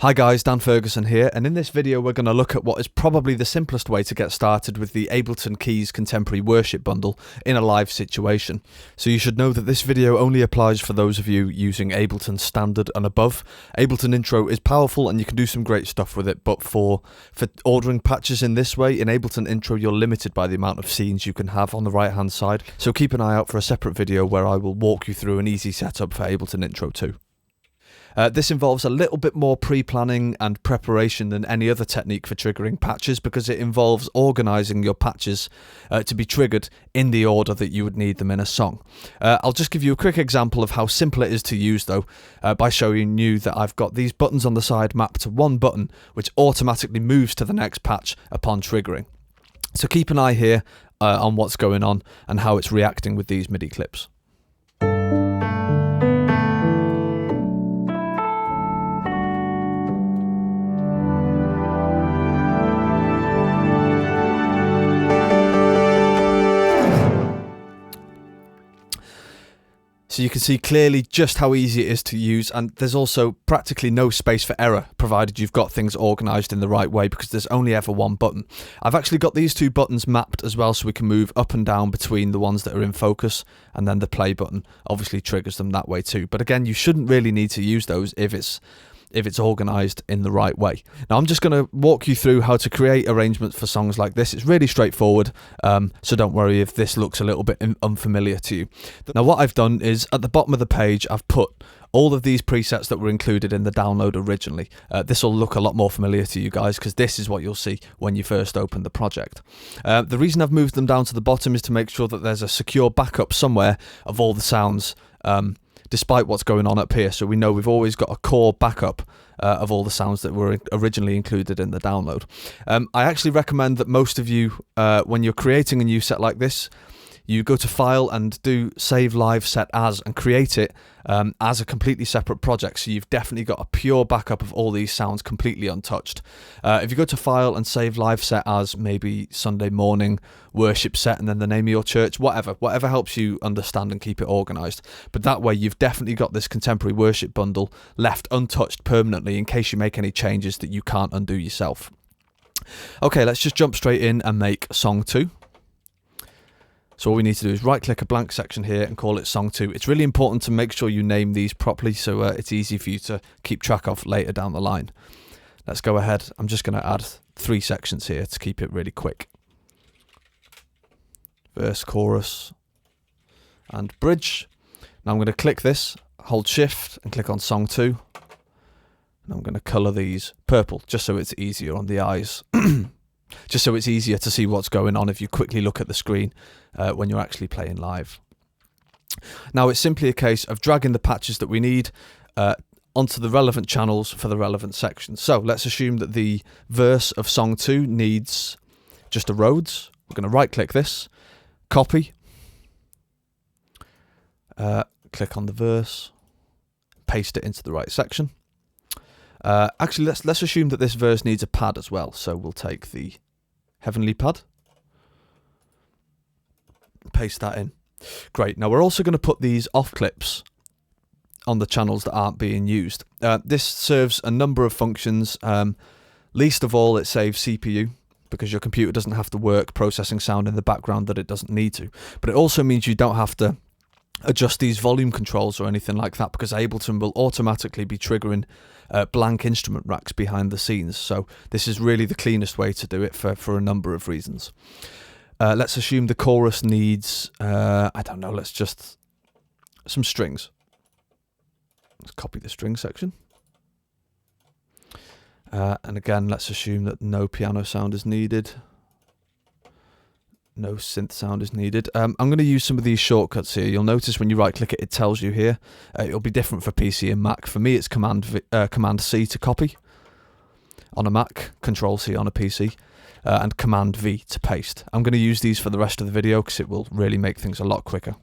Hi guys, Dan Ferguson here, and in this video we're going to look at what is probably the simplest way to get started with the Ableton Keys Contemporary Worship Bundle in a live situation. So you should know that this video only applies for those of you using Ableton Standard and above. Ableton Intro is powerful and you can do some great stuff with it, but for ordering patches in this way, in Ableton Intro you're limited by the amount of scenes you can have on the right hand side. So keep an eye out for a separate video where I will walk you through an easy setup for Ableton Intro too. This involves a little bit more pre-planning and preparation than any other technique for triggering patches, because it involves organising your patches to be triggered in the order that you would need them in a song. I'll just give you a quick example of how simple it is to use though, by showing you that I've got these buttons on the side mapped to one button which automatically moves to the next patch upon triggering. So keep an eye here on what's going on and how it's reacting with these MIDI clips. So you can see clearly just how easy it is to use, and there's also practically no space for error provided you've got things organised in the right way, because there's only ever one button. I've actually got these two buttons mapped as well so we can move up and down between the ones that are in focus, and then the play button obviously triggers them that way too. But again, you shouldn't really need to use those if it's organised in the right way. Now I'm just going to walk you through how to create arrangements for songs like this. It's really straightforward, so don't worry if this looks a little bit unfamiliar to you. Now what I've done is at the bottom of the page I've put all of these presets that were included in the download originally. This will look a lot more familiar to you guys because this is what you'll see when you first open the project. The reason I've moved them down to the bottom is to make sure that there's a secure backup somewhere of all the sounds despite what's going on up here, so we know we've always got a core backup of all the sounds that were originally included in the download. I actually recommend that most of you, when you're creating a new set like this, you go to File and do Save Live Set As and create it as a completely separate project, so you've definitely got a pure backup of all these sounds completely untouched. If you go to File and Save Live Set As, maybe Sunday morning worship set and then the name of your church, whatever helps you understand and keep it organised. But that way you've definitely got this contemporary worship bundle left untouched permanently in case you make any changes that you can't undo yourself. Okay, let's just jump straight in and make song 2. So all we need to do is right click a blank section here and call it song 2. It's really important to make sure you name these properly so it's easy for you to keep track of later down the line. Let's go ahead. I'm just going to add 3 sections here to keep it really quick. Verse, chorus and bridge. Now I'm going to click this, hold shift and click on song 2. And I'm going to colour these purple just so it's easier on the eyes. Just so it's easier to see what's going on if you quickly look at the screen when you're actually playing live. Now it's simply a case of dragging the patches that we need onto the relevant channels for the relevant sections. So let's assume that the verse of song 2 needs just a Rhodes. We're going to right click this, copy, click on the verse, paste it into the right section. Actually, let's assume that this verse needs a pad as well. So we'll take the heavenly pad, paste that in. Great. Now we're also going to put these off clips on the channels that aren't being used. This serves a number of functions. Least of all, it saves CPU because your computer doesn't have to work processing sound in the background that it doesn't need to. But it also means you don't have to adjust these volume controls or anything like that, because Ableton will automatically be triggering blank instrument racks behind the scenes. So this is really the cleanest way to do it for a number of reasons. Let's assume the chorus needs, I don't know, let's just, some strings. Let's copy the string section. And again, let's assume that no piano sound is needed. No synth sound is needed. I'm going to use some of these shortcuts here. You'll notice when you right click it, it tells you here. It'll be different for PC and Mac. For me, it's Command C to copy on a Mac, Control C on a PC, and Command V to paste. I'm going to use these for the rest of the video because it will really make things a lot quicker.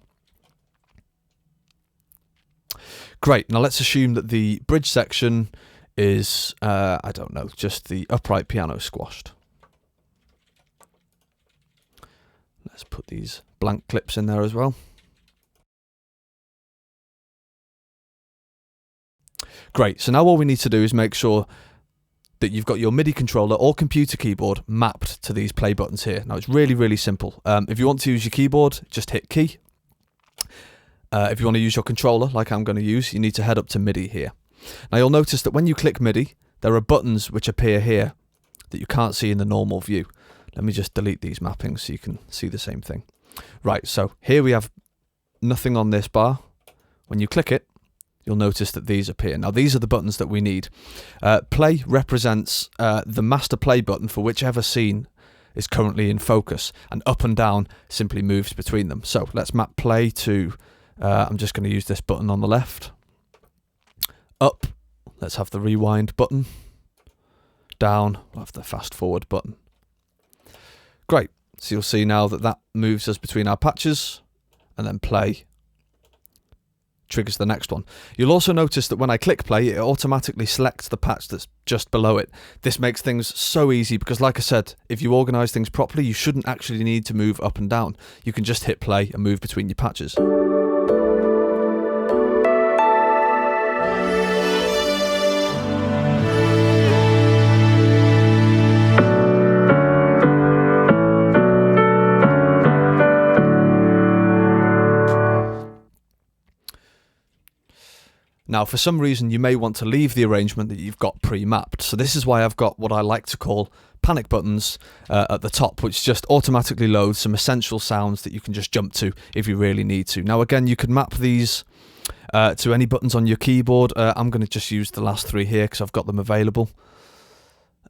Great. Now let's assume that the bridge section is, I don't know, just the upright piano squashed. Let's put these blank clips in there as well. Great, so now all we need to do is make sure that you've got your MIDI controller or computer keyboard mapped to these play buttons here. Now, it's really, really simple. If you want to use your keyboard, just hit key. If you want to use your controller, like I'm going to use, you need to head up to MIDI here. Now, you'll notice that when you click MIDI, there are buttons which appear here that you can't see in the normal view. Let me just delete these mappings so you can see the same thing. Right, so here we have nothing on this bar. When you click it, you'll notice that these appear. Now, these are the buttons that we need. Play represents the master play button for whichever scene is currently in focus, and up and down simply moves between them. So let's map play to, I'm just going to use this button on the left. Up, let's have the rewind button. Down, we'll have the fast forward button. Great, so you'll see now that that moves us between our patches, and then play triggers the next one. You'll also notice that when I click play, it automatically selects the patch that's just below it. This makes things so easy because, like I said, if you organise things properly, you shouldn't actually need to move up and down. You can just hit play and move between your patches. Now, for some reason, you may want to leave the arrangement that you've got pre-mapped. So this is why I've got what I like to call panic buttons at the top, which just automatically loads some essential sounds that you can just jump to if you really need to. Now, again, you could map these to any buttons on your keyboard. I'm going to just use the last three here because I've got them available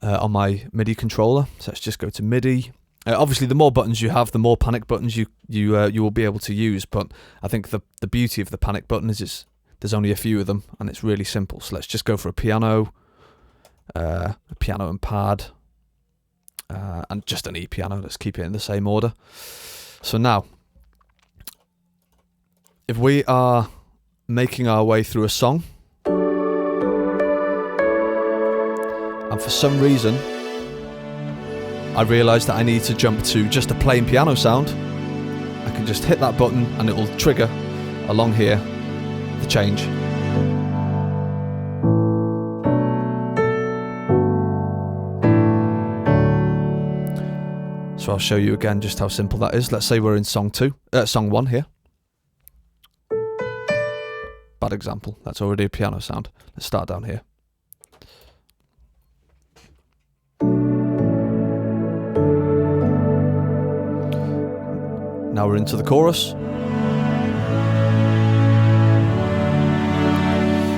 on my MIDI controller. So let's just go to MIDI. Obviously, the more buttons you have, the more panic buttons you will be able to use. But I think the beauty of the panic button is there's only a few of them, and it's really simple. So let's just go for a piano and pad, and just an E piano. Let's keep it in the same order. So now, if we are making our way through a song, and for some reason, I realise that I need to jump to just a plain piano sound, I can just hit that button and it will trigger along here the change. So I'll show you again just how simple that is. Let's say we're in song one here. Bad example, that's already a piano sound. Let's start down here. Now we're into the chorus.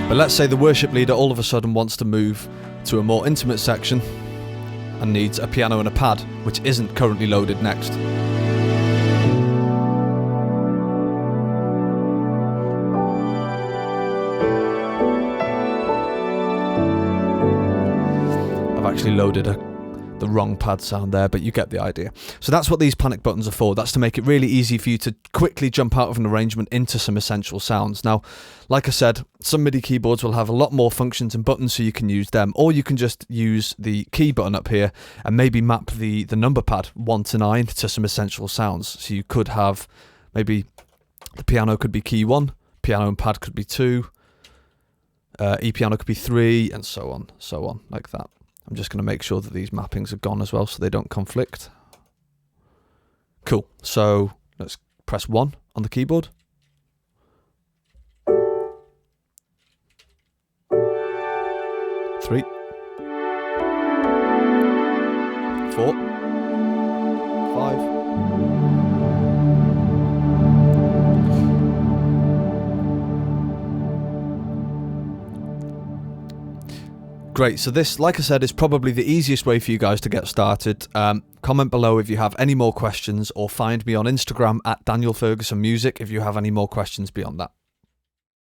But let's say the worship leader all of a sudden wants to move to a more intimate section and needs a piano and a pad, which isn't currently loaded next. I've actually loaded the wrong pad sound there, but you get the idea. So that's what these panic buttons are for. That's to make it really easy for you to quickly jump out of an arrangement into some essential sounds. Now, like I said, some MIDI keyboards will have a lot more functions and buttons, so you can use them, or you can just use the key button up here and maybe map the number pad 1 to 9 to some essential sounds. So you could have maybe the piano could be key 1, piano and pad could be 2, E piano could be 3, and so on, like that. I'm just going to make sure that these mappings are gone as well so they don't conflict. Cool. So let's press 1 on the keyboard. 3, 4, 5. Great, so this, like I said, is probably the easiest way for you guys to get started. Comment below if you have any more questions, or find me on Instagram at Daniel Ferguson Music if you have any more questions beyond that.